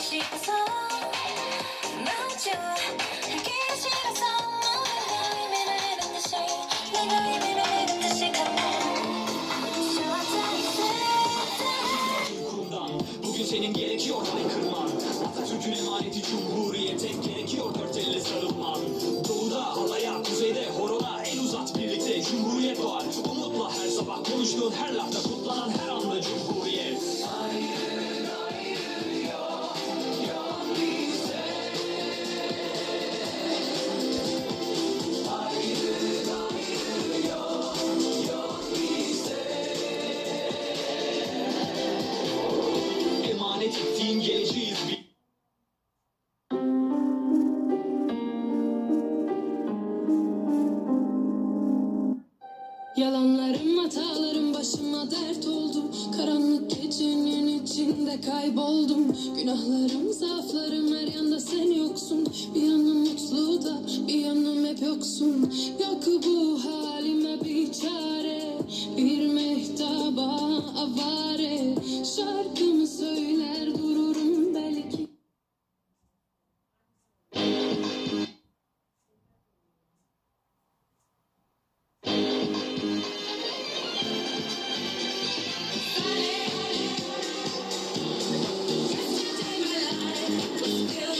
싶어서 멈춰 하기 싫어서 내가 의미를 잃은 듯이 내가 의미를 잃은 듯이 Bugün senin gerekiyor haykırman. Atatürk'ün emaneti cumhuriyete gerekiyor dört elle sarılman. Doğuda halaya, kuzeyde horona el uzat birlikte cumhuriyet doğar. Umutla her sabah konuştuğun her lafta kutlanan her anda cumhuriyet. Emanet ettiğin geleceğiz biz. Yalanlarım, hatalarım başıma dert oldu. Karanlık gecenin içinde kayboldum. Günahlarım, zaaflarım her yanda sen yoksun. Bir yanım mutlu da bir yanım hep yoksun. Yok bu halime bir çare, bir mehtaba avare. Şarkımı söyler dur